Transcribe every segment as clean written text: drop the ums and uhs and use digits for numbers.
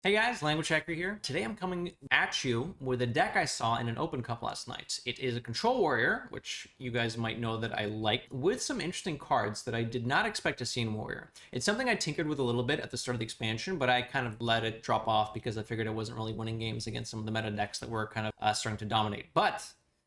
Hey guys, Languagehacker here. Today I'm coming at you with a deck I saw in an open cup last night. It is a control warrior, which you guys might know that I like, with some interesting cards that I did not expect to see in warrior. It's something I tinkered with a little bit at the start of the expansion, but I kind of let it drop off because I figured I wasn't really winning games against some of the meta decks that were kind of starting to dominate. But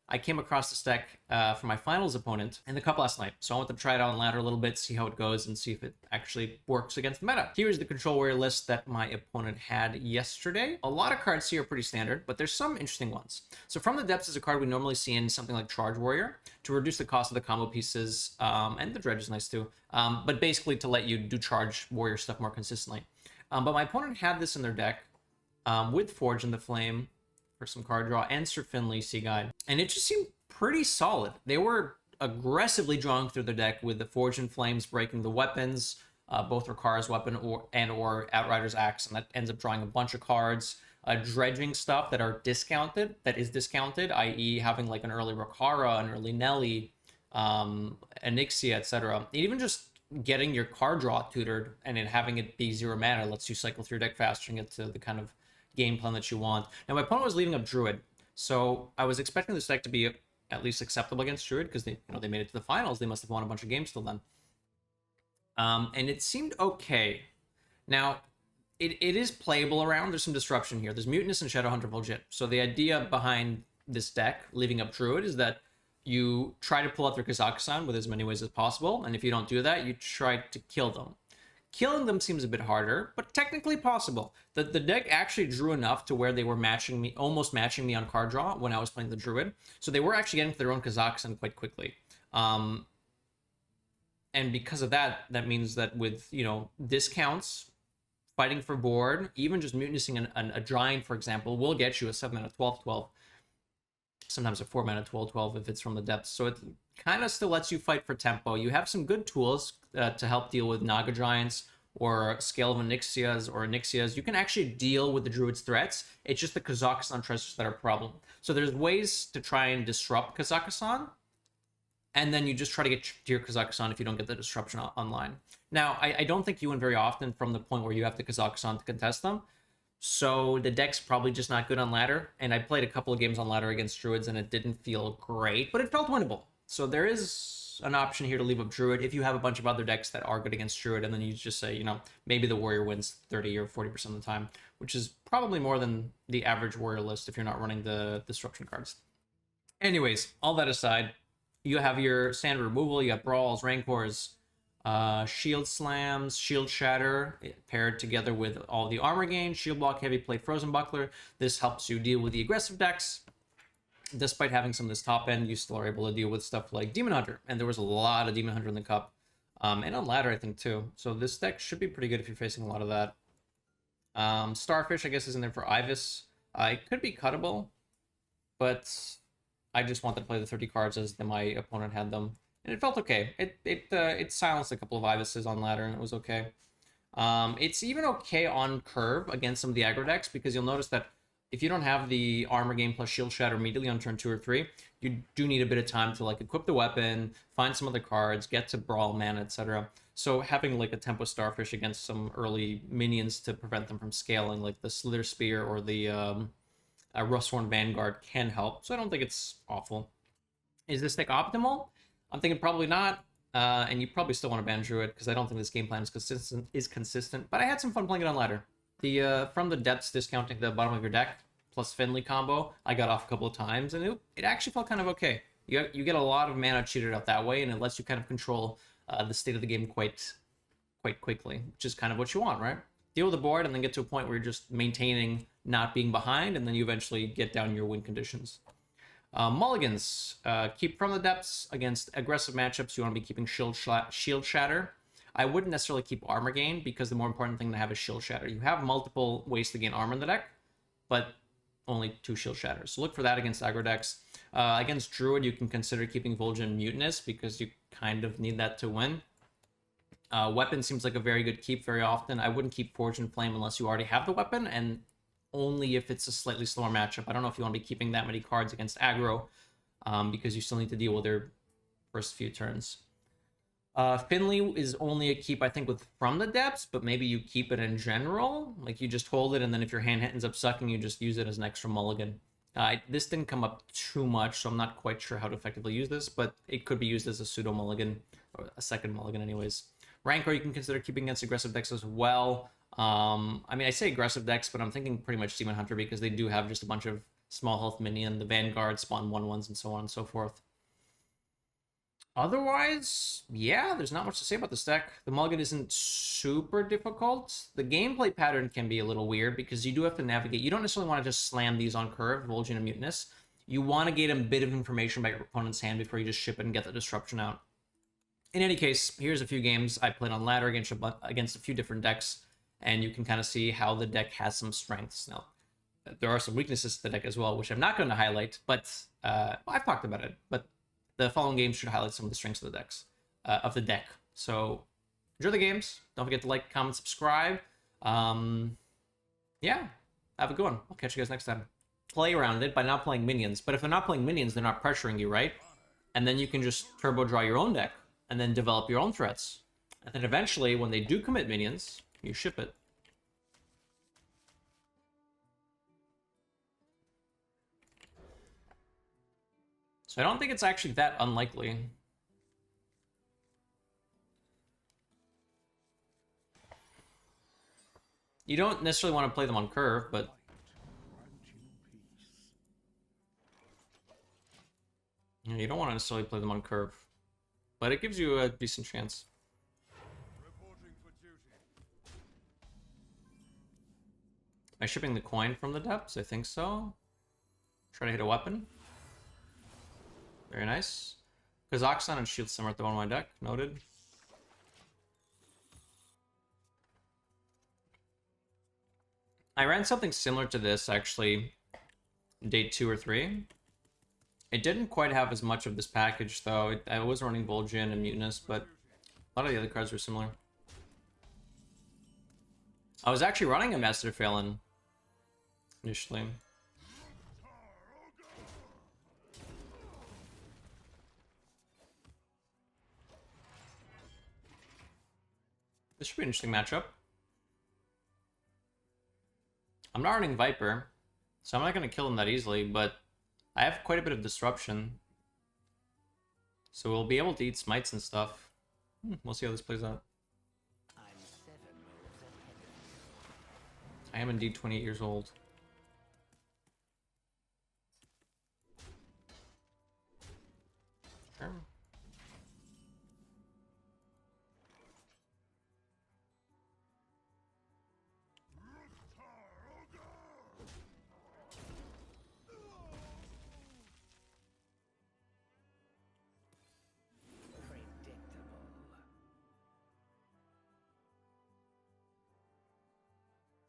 I came across this deck for my finals opponent in the cup last night. So I want to try it out on ladder a little bit, see how it goes, and see if it actually works against the meta. Here's the control warrior list that my opponent had yesterday. A lot of cards here are pretty standard, but there's some interesting ones. So From the Depths is a card we normally see in something like Charge Warrior to reduce the cost of the combo pieces, and the dredge is nice too, but basically to let you do Charge Warrior stuff more consistently. But my opponent had this in their deck with Forge in the Flame, for some card draw, and Sir Finley Sea Guide. And it just seemed pretty solid. They were aggressively drawing through the deck with the Forge and Flames breaking the weapons, both Ricara's weapon or Outrider's Axe, and that ends up drawing a bunch of cards. Dredging stuff that is discounted, i.e. having like an early Ricara, an early Nelly, Anixia, etc. Even just getting your card draw tutored and then having it be 0 mana lets you cycle through your deck faster and get to the kind of game plan that you want. Now, my opponent was leaving up Druid, so I was expecting this deck to be at least acceptable against Druid because they made it to the finals. They must have won a bunch of games till then. And it seemed okay. Now, it is playable around. There's some disruption here. There's Mutinous and Shadowhunter Vol'jin. So the idea behind this deck, leaving up Druid, is that you try to pull out their Kazakhstan with as many ways as possible, and if you don't do that, you try to kill them. Killing them seems a bit harder, but technically possible. The deck actually drew enough to where they were matching me, almost matching me on card draw when I was playing the Druid. So they were actually getting to their own Kazakhstan quite quickly. And because of that, that means that with, discounts, fighting for board, even just mutinizing a Giant, for example, will get you a 7-mana 12/12. Sometimes a 4-mana 12/12 if it's From the Depths. So it kind of still lets you fight for tempo. You have some good tools to help deal with Naga Giants or Scale of Onyxias. You can actually deal with the Druid's threats. It's just the Kazakhstan treasures that are a problem. So there's ways to try and disrupt Kazakhstan, and then you just try to get to your Kazakhstan if you don't get the disruption online. Now, I don't think you win very often from the point where you have the Kazakhstan to contest them. So the deck's probably just not good on ladder, and I played a couple of games on ladder against Druids, and it didn't feel great, but it felt winnable. So there is an option here to leave up Druid if you have a bunch of other decks that are good against Druid, and then you just say, maybe the Warrior wins 30 or 40% of the time, which is probably more than the average Warrior list if you're not running the Disruption cards. Anyways, all that aside, you have your standard removal, you have Brawls, Rancors, Shield Slams, Shield Shatter, paired together with all the armor gain, Shield Block, Heavy Plate, Frozen Buckler. This helps you deal with the aggressive decks. Despite having some of this top end, you still are able to deal with stuff like Demon Hunter, and there was a lot of Demon Hunter in the cup, and on ladder I think too. So this deck should be pretty good if you're facing a lot of that. Starfish I guess is in there for Ibis. It could be cuttable, but I just wanted to play the 30 cards as my opponent had them, and it felt okay. It silenced a couple of Ibises on ladder, and it was okay. It's even okay on curve against some of the aggro decks, because you'll notice that if you don't have the armor gain plus shield shatter immediately on turn 2 or 3, you do need a bit of time to like equip the weapon, find some other cards, get to brawl mana, etc. So having like a tempo starfish against some early minions to prevent them from scaling, like the Slither Spear or the Rusthorn Vanguard, can help. So I don't think it's awful. Is this deck optimal? I'm thinking probably not. And you probably still want to ban Druid, because I don't think this game plan is consistent. But I had some fun playing it on ladder. The From the Depths discounting the bottom of your deck plus Finley combo, I got off a couple of times, and it actually felt kind of okay. You get a lot of mana cheated out that way, and it lets you kind of control the state of the game quite quickly, which is kind of what you want, right? Deal with the board and then get to a point where you're just maintaining not being behind, and then you eventually get down your win conditions. Mulligans, keep From the Depths against aggressive matchups. You want to be keeping Shield Shatter. I wouldn't necessarily keep Armor Gain, because the more important thing to have is Shield Shatter. You have multiple ways to gain armor in the deck, but only 2 Shield Shatters. So look for that against aggro decks. Against Druid, you can consider keeping Vol'jin Mutinous, because you kind of need that to win. Weapon seems like a very good keep very often. I wouldn't keep Forge and Flame unless you already have the weapon, and only if it's a slightly slower matchup. I don't know if you want to be keeping that many cards against aggro, because you still need to deal with their first few turns. Finley is only a keep, I think, with From the Depths, but maybe you keep it in general. Like, you just hold it, and then if your hand ends up sucking, you just use it as an extra mulligan. This didn't come up too much, so I'm not quite sure how to effectively use this, but it could be used as a pseudo mulligan, or a second mulligan anyways. Rancor you can consider keeping against aggressive decks as well. I mean, I say aggressive decks, but I'm thinking pretty much Demon Hunter because they do have just a bunch of small health minion, the Vanguard, spawn 1/1s, and so on and so forth. Otherwise, yeah, there's not much to say about this deck. The mulligan isn't super difficult. The gameplay pattern can be a little weird because you do have to navigate. You don't necessarily want to just slam these on curve, Vol'jin and Mutinous. You want to get a bit of information about your opponent's hand before you just ship it and get the disruption out. In any case, here's a few games I played on ladder against a few different decks, and you can kind of see how the deck has some strengths. Now, there are some weaknesses to the deck as well, which I'm not going to highlight, but I've talked about it. But the following games should highlight some of the strengths of the deck. So enjoy the games. Don't forget to like, comment, subscribe. Yeah, have a good one. I'll catch you guys next time. Play around it by not playing minions. But if they're not playing minions, they're not pressuring you, right? And then you can just turbo draw your own deck and then develop your own threats. And then eventually, when they do commit minions, you ship it. So I don't think it's actually that unlikely. You don't necessarily want to play them on curve, but... you don't want to necessarily play them on curve. But it gives you a decent chance. Am I shipping the coin from the depths? I think so. Try to hit a weapon. Very nice. Kazakhstan and Shield Summer at the bottom of my deck. Noted. I ran something similar to this, actually, day 2 or 3. It didn't quite have as much of this package, though. I was running Vol'jin and Mutinous, but a lot of the other cards were similar. I was actually running a Master Phelan initially. This should be an interesting matchup. I'm not running Viper, so I'm not going to kill him that easily, but I have quite a bit of disruption. So we'll be able to eat smites and stuff. We'll see how this plays out. I am indeed 28 years old. Sure.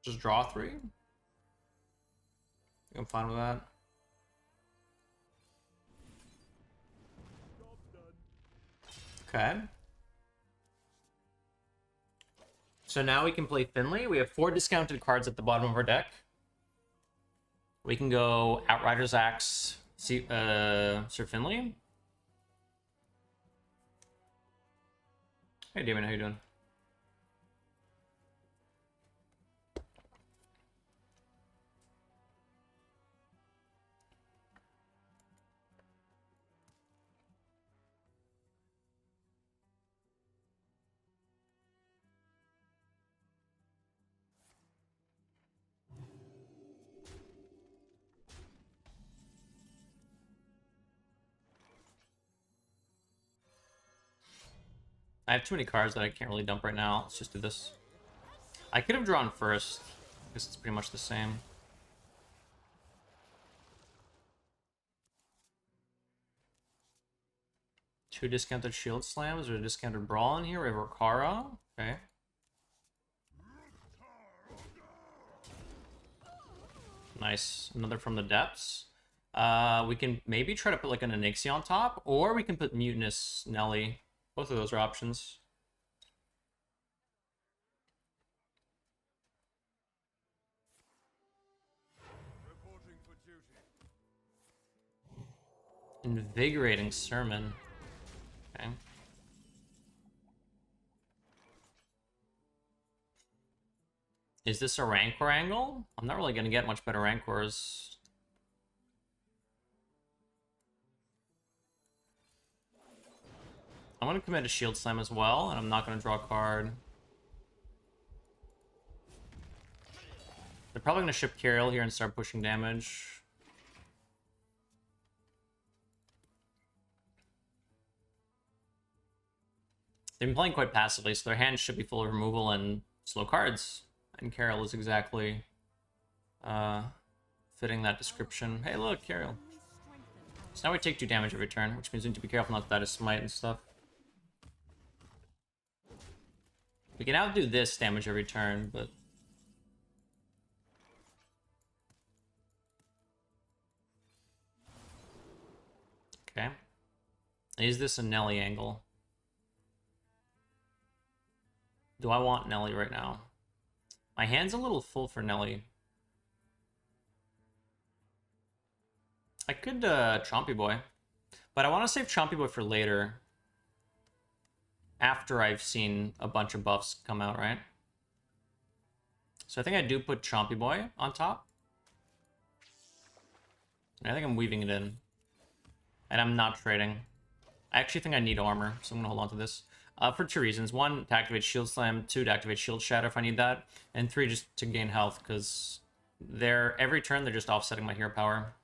Just draw 3? I'm fine with that. Okay. So now we can play Finley. We have 4 discounted cards at the bottom of our deck. We can go Outrider's Axe, Sir Finley. Hey Damon, how you doing? I have too many cards that I can't really dump right now. Let's just do this. I could have drawn first, because it's pretty much the same. Two discounted shield slams or a discounted brawl in here. We have Rokara. Okay. Nice. Another from the depths. We can maybe try to put like an Onyxia on top, or we can put Mutinous Nelly. Both of those are options. Invigorating Sermon. Okay. Is this a Rancor angle? I'm not really going to get much better Rancors. I'm going to commit a Shield Slam as well, and I'm not going to draw a card. They're probably going to ship Kirill here and start pushing damage. They've been playing quite passively, so their hand should be full of removal and slow cards. And Kirill is exactly fitting that description. Hey, look, Kirill. So now we take 2 damage every turn, which means we need to be careful not to die to smite and stuff. We can outdo this damage every turn, but... Okay. Is this a Nelly angle? Do I want Nelly right now? My hand's a little full for Nelly. I could Chompy Boy, but I want to save Chompy Boy for later. After I've seen a bunch of buffs come out, right? So I think I do put Chompy Boy on top. I think I'm weaving it in. And I'm not trading. I actually think I need armor, so I'm going to hold on to this. For 2 reasons. 1, to activate Shield Slam. 2, to activate Shield Shatter if I need that. And 3, just to gain health, because every turn they're just offsetting my hero power.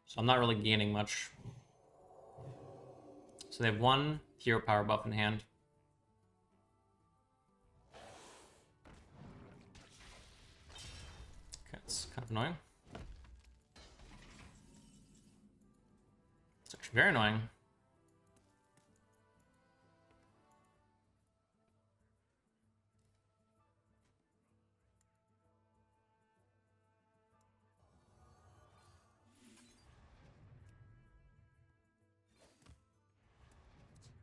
So I'm not really gaining much. So they have 1 hero power buff in hand. Okay, it's kind of annoying. It's actually very annoying.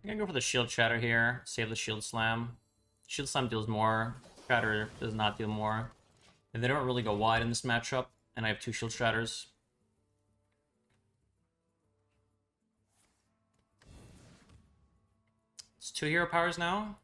I'm gonna go for the Shield Shatter here, save the Shield Slam. Shield Slam deals more, Shatter does not deal more. And they don't really go wide in this matchup, and I have 2 Shield Shatters. It's 2 hero powers now.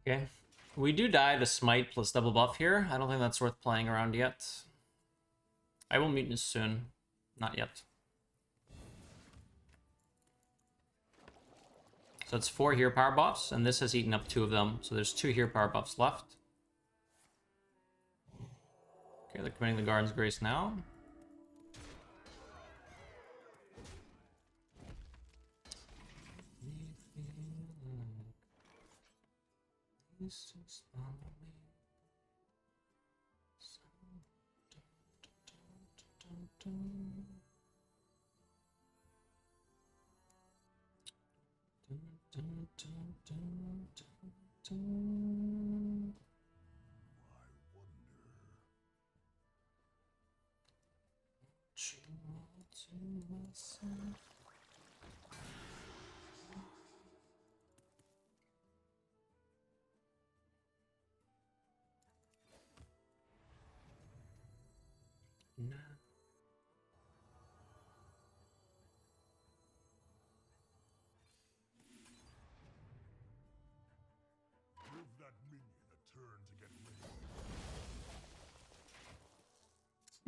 Okay. We do die to Smite plus double buff here. I don't think that's worth playing around yet. I will Mutinous soon. Not yet. So it's 4 hero power buffs, and this has eaten up 2 of them. So there's 2 hero power buffs left. Okay, they're committing the Garden's Grace now.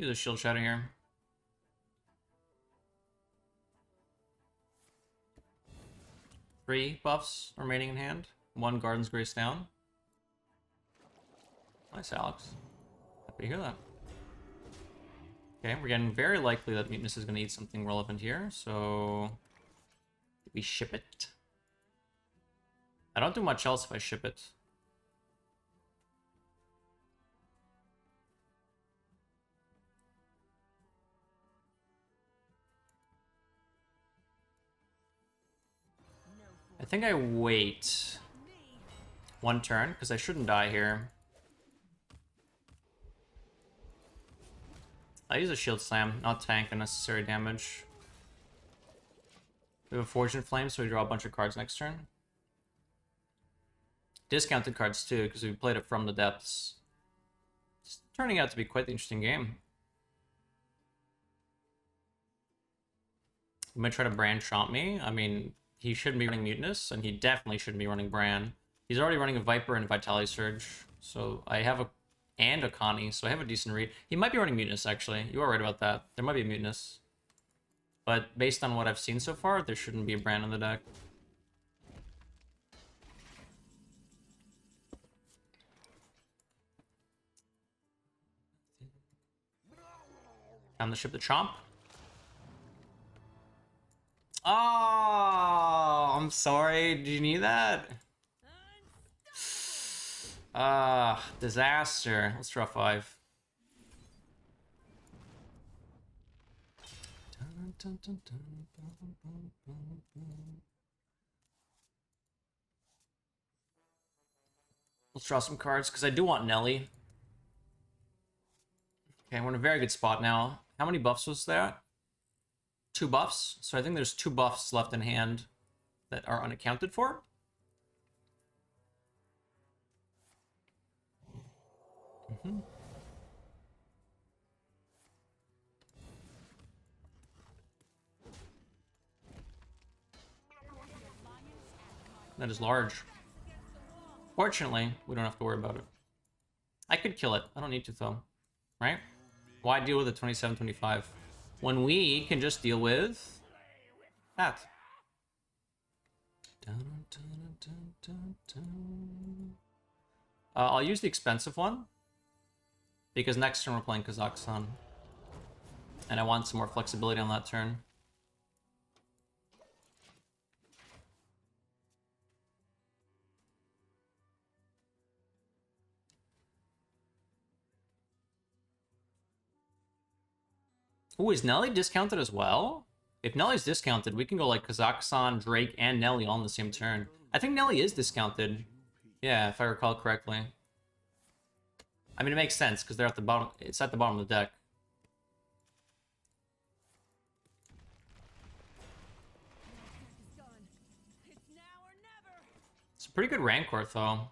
Use a Shield Shatter here. Three buffs remaining in hand. 1 Garden's Grace down. Nice, Alex. Happy to hear that. Okay, we're getting very likely that Mutinous is going to eat something relevant here, so... we ship it? I don't do much else if I ship it. I think I wait one turn, because I shouldn't die here. I use a shield slam, not tank unnecessary damage. We have a Fortune Flame, so we draw a bunch of cards next turn. Discounted cards too, because we played it from the depths. It's turning out to be quite the interesting game. He might try to Bran chomp me. I mean, he shouldn't be running Mutinous, and he definitely shouldn't be running Bran. He's already running a Viper and Vitality Surge, so I have a... and a Connie, so I have a decent read. He might be running Mutinous, actually. You are right about that. There might be a Mutinous. But based on what I've seen so far, there shouldn't be a Bran in the deck. Time to ship the chomp. Oh, I'm sorry. Did you need that? Disaster. Let's draw 5. Let's draw some cards, because I do want Nelly. Okay, we're in a very good spot now. How many buffs was that? 2 buffs. So I think there's 2 buffs left in hand that are unaccounted for. That is large. Fortunately, we don't have to worry about it. I could kill it. I don't need to, though. Right? Why deal with a 27-25? When we can just deal with... that. I'll use the expensive one. Because next turn we're playing Kazakhstan. And I want some more flexibility on that turn. Ooh, is Nelly discounted as well? If Nelly's discounted, we can go like Kazakhstan, Drake, and Nelly all in the same turn. I think Nelly is discounted. Yeah, if I recall correctly. I mean, it makes sense, because they're at the bottom. It's at the bottom of the deck. It's a pretty good Rancor, though.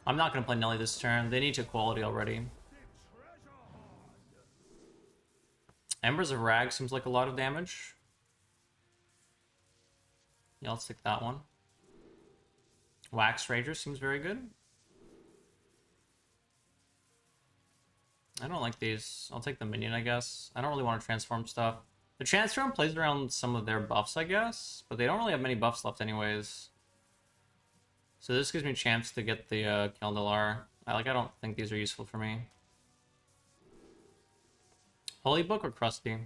I'm not going to play Nelly this turn. They need to quality already. Embers of Rag seems like a lot of damage. Yeah, let's take that one. Wax Rager seems very good. I don't like these. I'll take the minion, I guess. I don't really want to transform stuff. The transform plays around some of their buffs, I guess. But they don't really have many buffs left anyways. So this gives me a chance to get the Keldalar. I don't think these are useful for me. Holy Book or Krusty?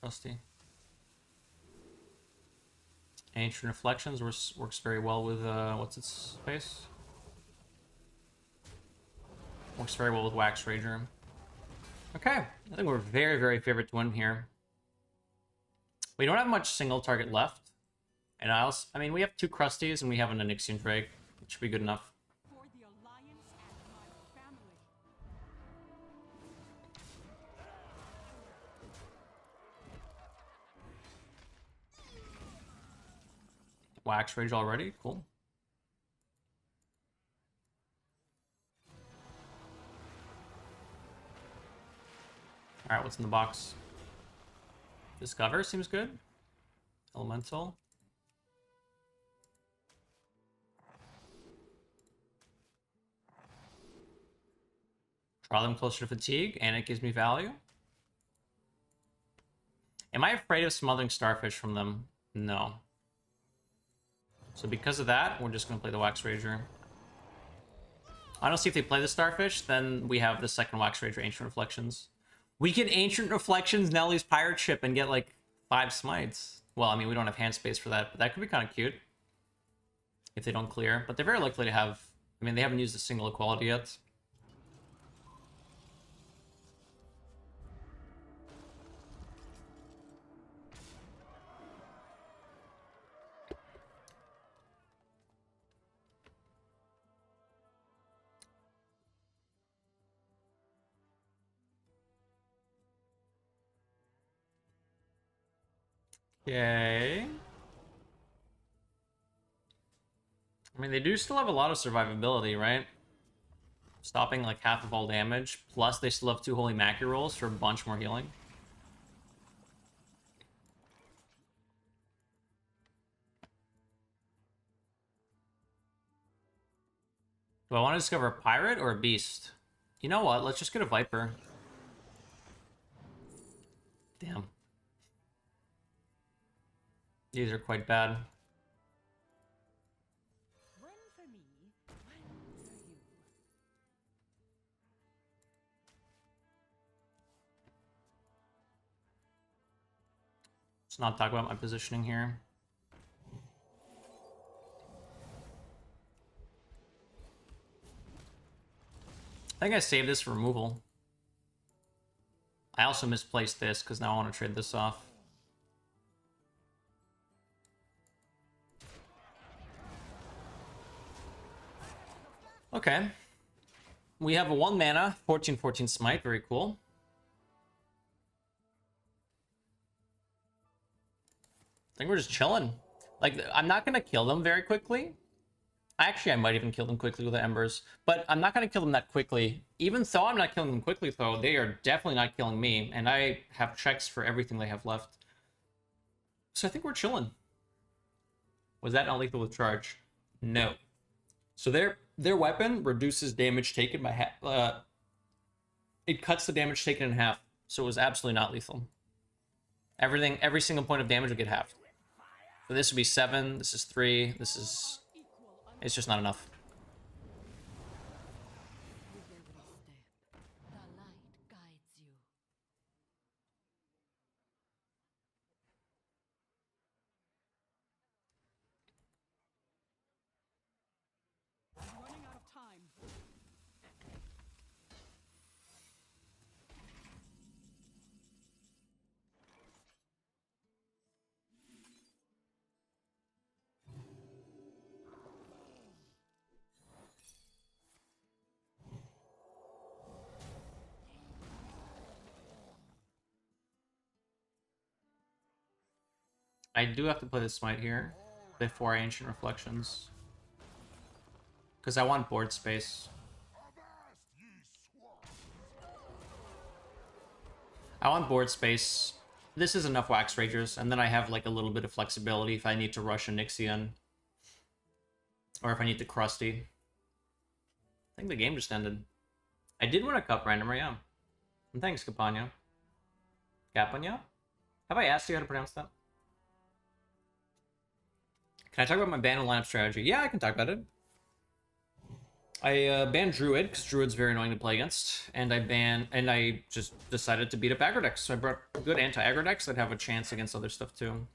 Krusty. Ancient Reflections works very well with, what's its face? Works very well with Wax Rager. Okay, I think we're very, very favored to win here. We don't have much single target left. And I mean, we have 2 Krusties and we have an Onyxian Drake, which should be good enough. Wax Rage already? Cool. Alright, what's in the box? Discover seems good. Elemental. Draw them closer to fatigue, and it gives me value. Am I afraid of smothering Starfish from them? No. So because of that, we're just going to play the Wax Rager. Honestly, if they play the Starfish, then we have the second Wax Rager, Ancient Reflections. We can Ancient Reflections Nellie's pirate ship and get like 5 smites. Well, I mean, we don't have hand space for that, but that could be kind of cute if they don't clear. But they're very likely to have... I mean, they haven't used a single equality yet. Okay. I mean, they do still have a lot of survivability, right? Stopping like half of all damage. Plus, they still have 2 Holy Mackie rolls for a bunch more healing. Do I want to discover a pirate or a beast? You know what? Let's just get a Viper. Damn. These are quite bad. One for me, one for you. Let's not talk about my positioning here. I think I saved this for removal. I also misplaced this because now I want to trade this off. Okay. We have a 1 mana, 14/14 smite, very cool. I think we're just chilling. Like, I'm not going to kill them very quickly. Actually, I might even kill them quickly with the embers. But I'm not going to kill them that quickly. Even though I'm not killing them quickly, though, they are definitely not killing me. And I have checks for everything they have left. So I think we're chilling. Was that not lethal with charge? No. So their weapon reduces damage taken by half. It cuts the damage taken in half. So it was absolutely not lethal. Every single point of damage would get halved. So this would be 7. This is 3. This is... It's just not enough. With every step, the light guides you. I'm running out of time. I do have to play the smite here before I Ancient Reflections. Because I want board space. I want board space. This is enough Wax Ragers, and then I have like a little bit of flexibility if I need to rush a Nixian. Or if I need to Krusty. I think the game just ended. I did win a cup randomer, yeah. And thanks, Capania. Capania? Have I asked you how to pronounce that? Can I talk about my ban and lineup strategy? Yeah, I can talk about it. I banned Druid, because Druid's very annoying to play against. And I just decided to beat up aggro decks. So I brought good anti-aggro decks that have a chance against other stuff too.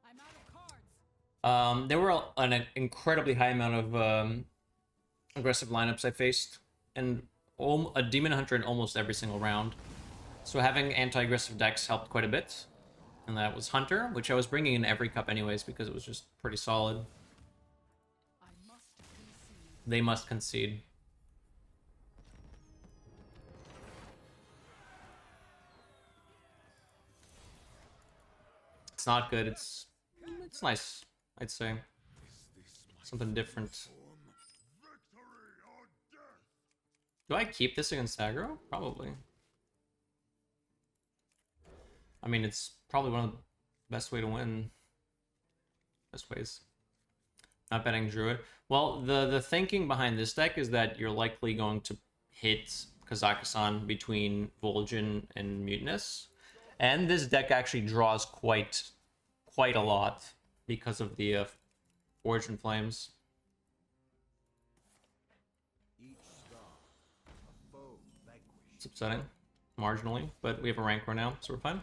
I'm out of cards. There were an incredibly high amount of aggressive lineups I faced, and a Demon Hunter in almost every single round. So having anti-aggressive decks helped quite a bit. And that was Hunter, which I was bringing in every cup anyways because it was just pretty solid. I must concede. They must concede. It's not good. It's nice, I'd say. Something different. Do I keep this against aggro? Probably. I mean, it's probably one of the best way to win. Best ways. Not betting Druid. Well, the thinking behind this deck is that you're likely going to hit Kazakhstan between Vol'jin and Mutinous. And this deck actually draws quite a lot because of the Origin Flames. It's upsetting, marginally, but we have a Rancor now, so we're fine.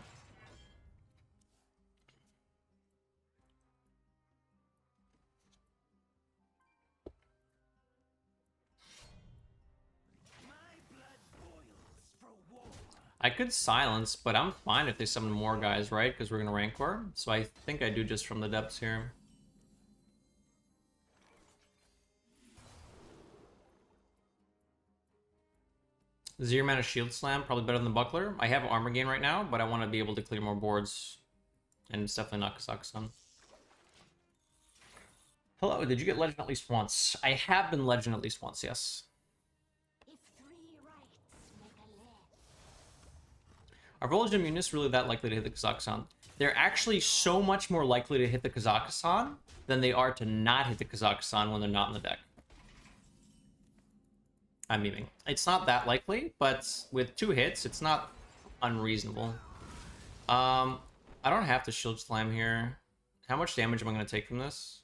I could silence, but I'm fine if they summon more guys, right? Because we're gonna Rancor. So I think I do just from the depths here. Zero mana shield slam, probably better than the buckler. I have armor gain right now, but I want to be able to clear more boards. And it's definitely not Kazakhstan. Hello, did you get legend at least once? I have been legend at least once, yes. Are Vol'jin and Munis really that likely to hit the Kazakhstan? They're actually so much more likely to hit the Kazakhstan than they are to not hit the Kazakhstan when they're not in the deck. I'm memeing. It's not that likely, but with 2 hits, it's not unreasonable. I don't have to shield slam here. How much damage am I going to take from this?